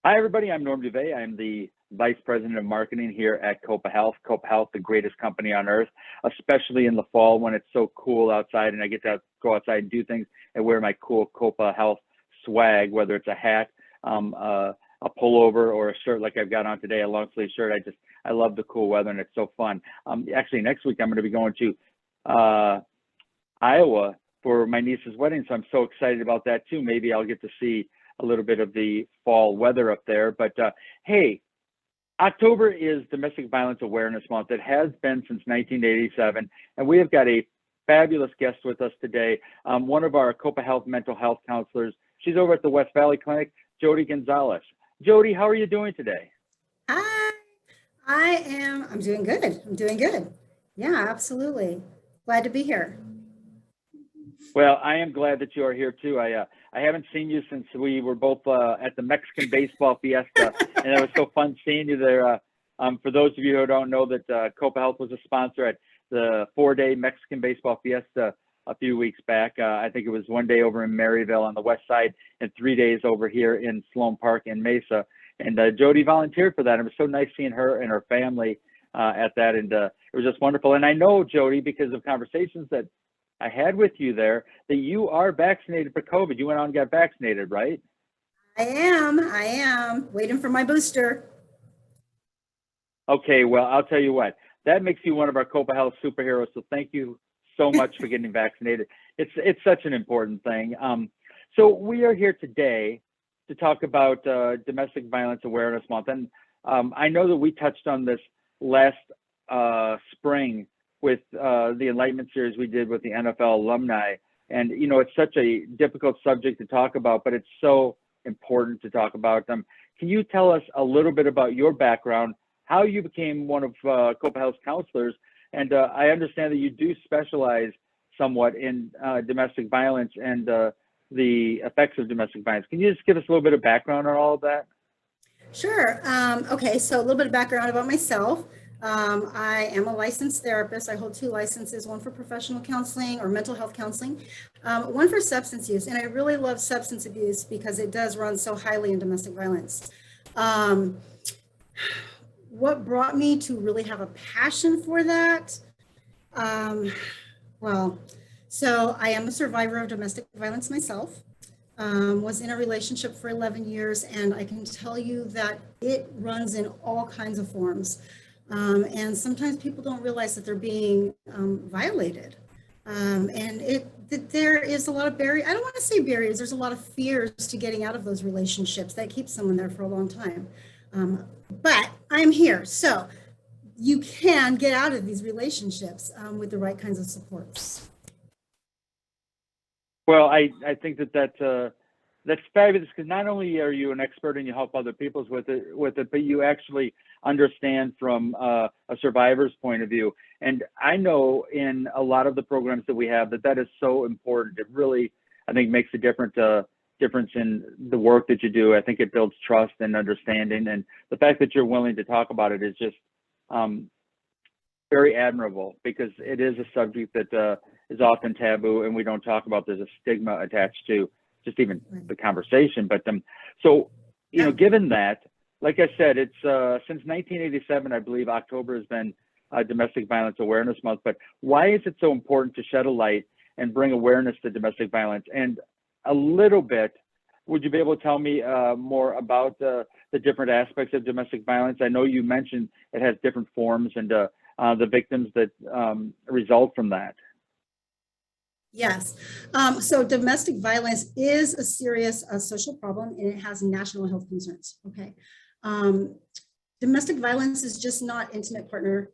Hi, everybody. I'm Norm Duvet. I'm the Vice President of Marketing here at Copa Health. Copa Health, the greatest company on earth, especially in the fall when it's so cool outside and I get to go outside and do things and wear my cool Copa Health swag, whether it's a hat, a pullover, or a shirt like I've got on today, a long sleeve shirt. I love the cool weather and it's so fun. Actually, next week I'm going to be going to Iowa for my niece's wedding, so I'm so excited about that too. Maybe I'll get to see a little bit of the fall weather up there. But hey, October is Domestic Violence Awareness Month. It has been since 1987, and we have got a fabulous guest with us today. One of our Copa Health mental health counselors. She's over at the West Valley Clinic, Jodie Gonzalez. Jodie, how are you doing today? Hi, I'm doing good. I'm doing good. Yeah, absolutely. Glad to be here. Well, I am glad that you are here too. I haven't seen you since we were both at the Mexican Baseball Fiesta, and it was so fun seeing you there. For those of you who don't know, that Copa Health was a sponsor at the 4-day Mexican Baseball Fiesta a few weeks back. I think it was 1 day over in Maryville on the west side and 3 days over here in Sloan Park in Mesa. And Jodie volunteered for that. It was so nice seeing her and her family at that, and it was just wonderful. And I know, Jodie, because of conversations that I had with you there, that you are vaccinated for COVID. You went out and got vaccinated, right? I am waiting for my booster. Okay, well, I'll tell you what, that makes you one of our Copa Health superheroes. So thank you so much for getting vaccinated. It's such an important thing. So we are here today to talk about Domestic Violence Awareness Month. And I know that we touched on this last spring with the Enlightenment series we did with the NFL alumni. And, you know, it's such a difficult subject to talk about, but it's so important to talk about them. Can you tell us a little bit about your background, how you became one of Copa Health's counselors? And I understand that you do specialize somewhat in domestic violence and the effects of domestic violence. Can you just give us a little bit of background on all of that? Sure. Okay, so a little bit of background about myself. I am a licensed therapist. I hold 2 licenses, one for professional counseling or mental health counseling, one for substance use. And I really love substance abuse because it does run so highly in domestic violence. What brought me to really have a passion for that? Well, so I am a survivor of domestic violence myself. Was in a relationship for 11 years, and I can tell you that it runs in all kinds of forms. And sometimes people don't realize that they're being violated. There is a lot of barriers. I don't want to say barriers. There's a lot of fears to getting out of those relationships that keep someone there for a long time. But I'm here. So you can get out of these relationships with the right kinds of supports. Well, I think that's fabulous, because not only are you an expert and you help other people with it, but you actually understand from a survivor's point of view. And I know in a lot of the programs that we have that is so important. It really, I think, makes a difference in the work that you do. I think it builds trust and understanding, and the fact that you're willing to talk about it is just very admirable, because it is a subject that is often taboo and we don't talk about. There's a stigma attached to just even the conversation. But so, you know, given that, like I said, it's since 1987, I believe October has been Domestic Violence Awareness Month. But why is it so important to shed a light and bring awareness to domestic violence? And a little bit, would you be able to tell me more about the different aspects of domestic violence? I know you mentioned it has different forms and the victims that result from that. Yes. So domestic violence is a serious social problem, and it has national health concerns. Okay. Domestic violence is just not intimate partner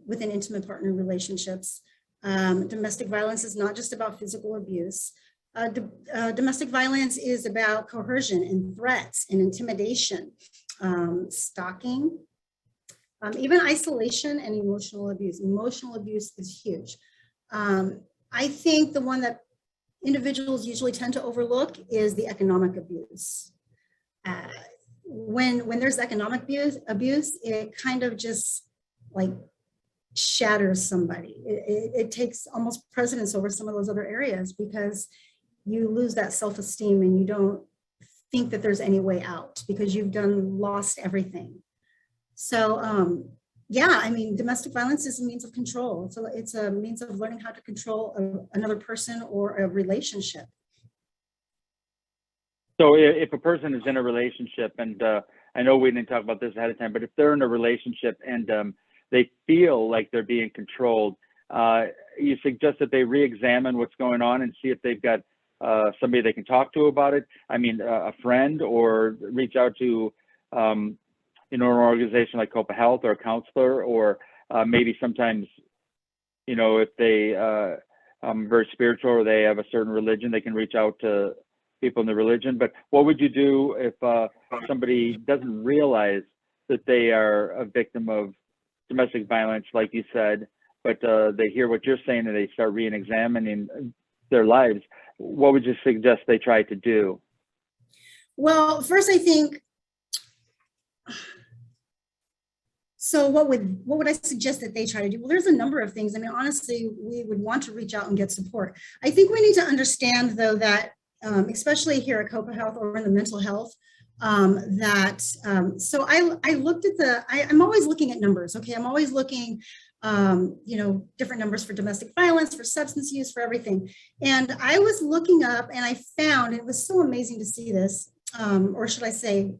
within intimate partner relationships. Domestic violence is not just about physical abuse. Domestic violence is about coercion and threats and intimidation, stalking, even isolation and emotional abuse. Emotional abuse is huge. I think the one that individuals usually tend to overlook is the economic abuse. When there's economic abuse, it kind of just like shatters somebody. It takes almost precedence over some of those other areas, because you lose that self-esteem and you don't think that there's any way out because you've lost everything. So yeah, I mean, domestic violence is a means of control. It's a means of learning how to control another person or a relationship. So if a person is in a relationship, and I know we didn't talk about this ahead of time, but if they're in a relationship and they feel like they're being controlled, you suggest that they re-examine what's going on and see if they've got somebody they can talk to about it. I mean, a friend, or reach out to an organization like Copa Health or a counselor, or maybe sometimes, if they very spiritual or they have a certain religion, they can reach out to people in the religion. But what would you do if somebody doesn't realize that they are a victim of domestic violence, like you said, but they hear what you're saying and they start re-examining their lives? What would you suggest they try to do? Well, first, I think, so what would I suggest that they try to do? Well, there's a number of things. I mean, honestly, we would want to reach out and get support. I think we need to understand, though, that especially here at Copa Health or in the mental health, so I looked at I'm always looking at numbers. Okay, I'm always looking, different numbers for domestic violence, for substance use, for everything. And I was looking up and I found, it was so amazing to see this, or should I say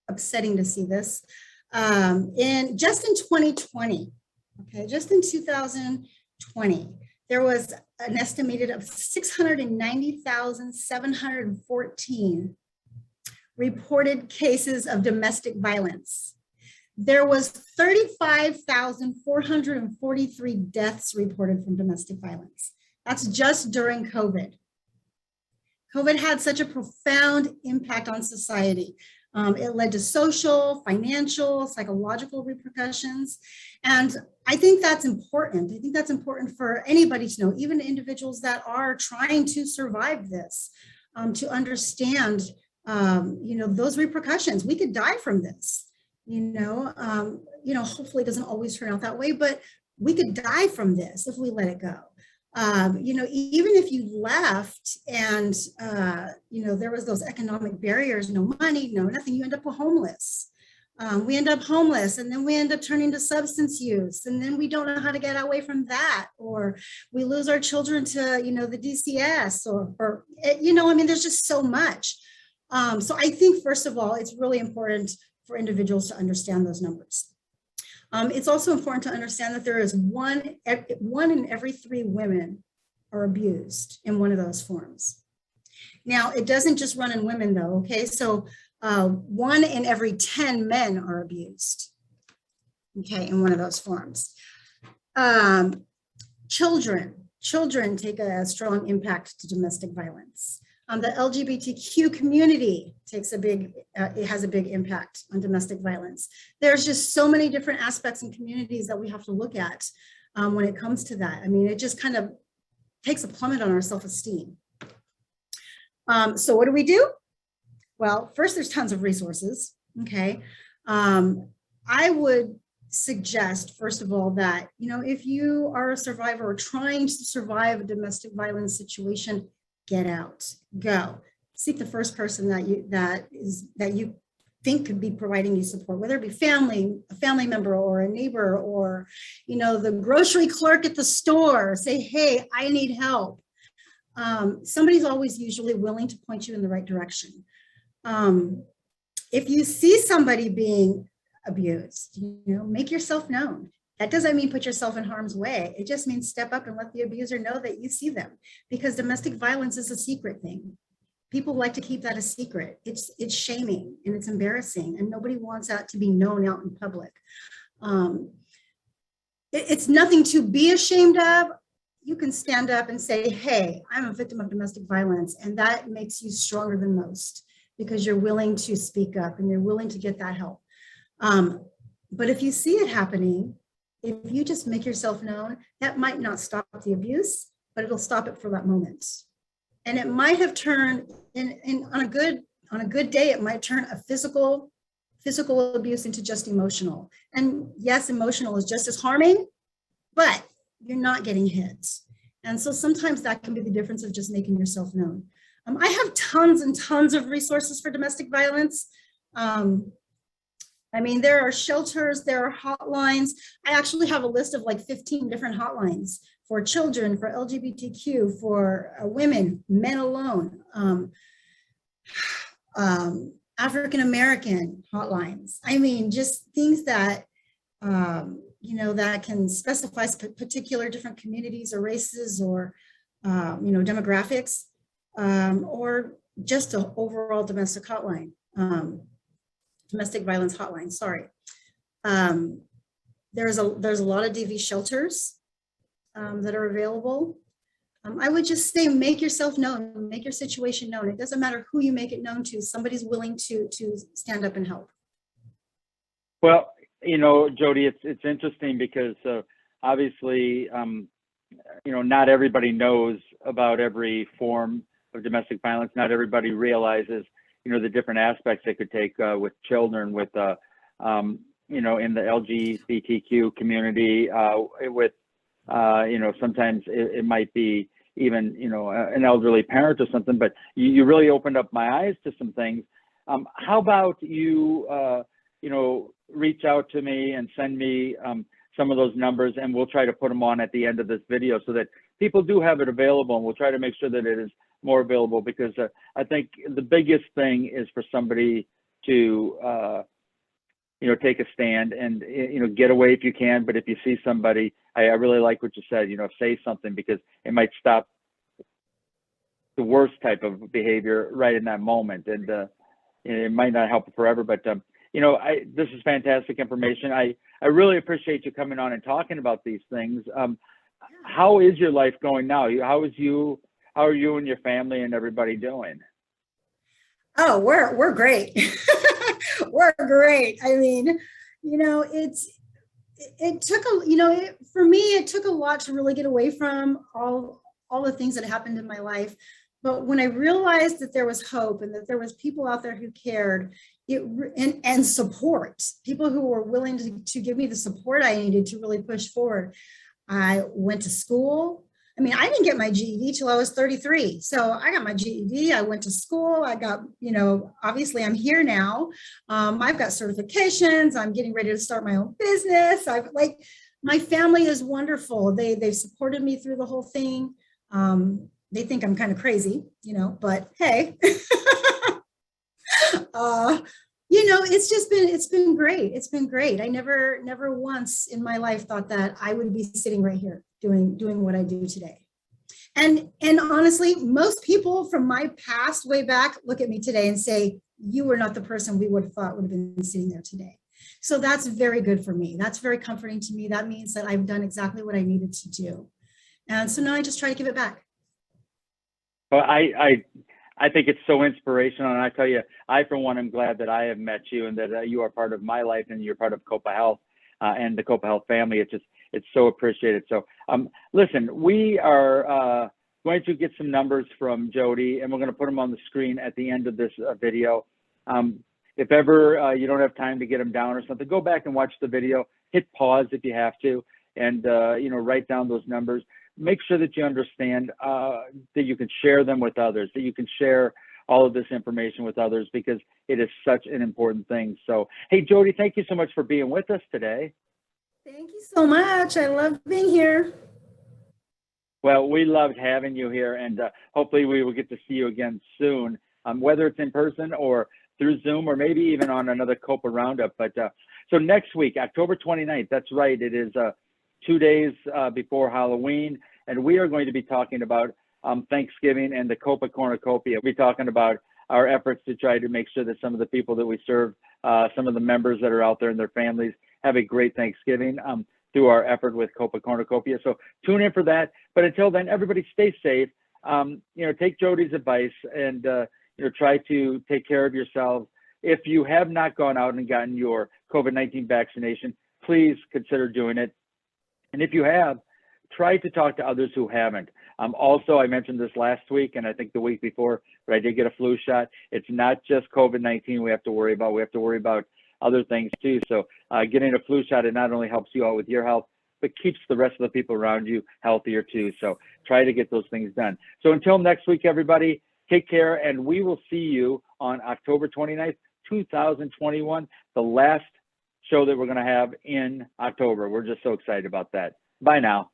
upsetting to see this, just in 2020, okay, just in 2020, there was an estimated of 690,714 reported cases of domestic violence. There was 35,443 deaths reported from domestic violence. That's just during COVID. COVID had such a profound impact on society. It led to social, financial, psychological repercussions. And I think that's important. I think that's important for anybody to know, even individuals that are trying to survive this, to understand, those repercussions. We could die from this, hopefully it doesn't always turn out that way, but we could die from this if we let it go. Even if you left and, there was those economic barriers, no money, no nothing, you end up homeless. We end up homeless, and then we end up turning to substance use, and then we don't know how to get away from that, or we lose our children to, the DCS, or there's just so much. So I think, first of all, it's really important for individuals to understand those numbers. It's also important to understand that there is one in every 3 women are abused in one of those forms. Now, it doesn't just run in women, though, okay? So 1 in every 10 men are abused, okay, in one of those forms. Children take a strong impact to domestic violence. The LGBTQ community has a big impact on domestic violence. There's just so many different aspects and communities that we have to look at when it comes to that. I mean, it just kind of takes a plummet on our self-esteem. So what do? Well, first, there's tons of resources, okay? I would suggest, first of all, that, if you are a survivor or trying to survive a domestic violence situation, get out, go. Seek the first person that you think could be providing you support, whether it be a family member or a neighbor, or, the grocery clerk at the store. Say, hey, I need help. Somebody's always usually willing to point you in the right direction. If you see somebody being abused, make yourself known. That doesn't mean put yourself in harm's way. It just means step up and let the abuser know that you see them, because domestic violence is a secret thing. People like to keep that a secret. It's shaming and it's embarrassing, and nobody wants that to be known out in public. It's nothing to be ashamed of. You can stand up and say, hey, I'm a victim of domestic violence, and that makes you stronger than most, because you're willing to speak up and you're willing to get that help. But if you see it happening, if you just make yourself known, that might not stop the abuse, but it'll stop it for that moment. And it might have turned on a good day, it might turn a physical abuse into just emotional. And yes, emotional is just as harming, but you're not getting hit. And so sometimes that can be the difference of just making yourself known. I have tons and tons of resources for domestic violence. I mean, there are shelters, there are hotlines. I actually have a list of like 15 different hotlines for children, for LGBTQ, for women, men alone, African-American hotlines. I mean, just things that, that can specify particular different communities or races or, demographics, or just an overall domestic hotline, domestic violence hotline, sorry. There's a lot of DV shelters that are available. I would just say, make yourself known, make your situation known. It doesn't matter who you make it known to, somebody's willing to stand up and help. Well, Jodie, it's interesting because obviously, not everybody knows about every form of domestic violence. Not everybody realizes, the different aspects it could take with children, with, in the LGBTQ community, with, sometimes it might be even, an elderly parent or something, but you really opened up my eyes to some things. How about you, reach out to me and send me some of those numbers, and we'll try to put them on at the end of this video so that people do have it available, and we'll try to make sure that it is more available, because I think the biggest thing is for somebody to, take a stand and, get away if you can. But if you see somebody, I really like what you said, say something, because it might stop the worst type of behavior right in that moment. And it might not help forever, but, this is fantastic information. I really appreciate you coming on and talking about these things. How is your life going now? How are you and your family and everybody doing? Oh, we're great. We're great. I mean, it took for me, it took a lot to really get away from all the things that happened in my life. But when I realized that there was hope and that there was people out there who cared, and support, people who were willing to give me the support I needed to really push forward. I went to school. I mean, I didn't get my GED till I was 33. So I got my GED, I went to school, I got, obviously I'm here now. I've got certifications, I'm getting ready to start my own business. My family is wonderful. They've supported me through the whole thing. They think I'm kind of crazy, but hey, it's been great. It's been great. I never once in my life thought that I would be sitting right here doing what I do today. And honestly, most people from my past way back look at me today and say, you were not the person we would have thought would have been sitting there today. So that's very good for me. That's very comforting to me. That means that I've done exactly what I needed to do. And so now I just try to give it back. Well, I think it's so inspirational. And I tell you, I, for one, am glad that I have met you and that you are part of my life and you're part of Copa Health and the Copa Health family. It's so appreciated. So listen, we are going to get some numbers from Jodie, and we're going to put them on the screen at the end of this video. If ever you don't have time to get them down or something, go back and watch the video, hit pause if you have to, and write down those numbers. Make sure that you understand that you can share them with others, that you can share all of this information with others, because it is such an important thing. So, hey, Jodie, thank you so much for being with us today. Thank you so much. I love being here. Well, we loved having you here, and hopefully we will get to see you again soon, whether it's in person or through Zoom or maybe even on another Copa Roundup. But so next week, October 29th, that's right, it is 2 days before Halloween, and we are going to be talking about Thanksgiving and the Copa Cornucopia. We'll be talking about our efforts to try to make sure that some of the people that we serve, some of the members that are out there and their families, have a great Thanksgiving through our effort with Copa Cornucopia. So tune in for that. But until then, everybody stay safe. Take Jodie's advice and try to take care of yourselves. If you have not gone out and gotten your COVID-19 vaccination, please consider doing it. And if you have, try to talk to others who haven't. Also, I mentioned this last week and I think the week before, but I did get a flu shot. It's not just COVID-19 we have to worry about. We have to worry about other things too. So getting a flu shot, it not only helps you out with your health, but keeps the rest of the people around you healthier too. So try to get those things done. So until next week, everybody, take care, and we will see you on October 29th, 2021, the last show that we're going to have in October. We're just so excited about that. Bye now.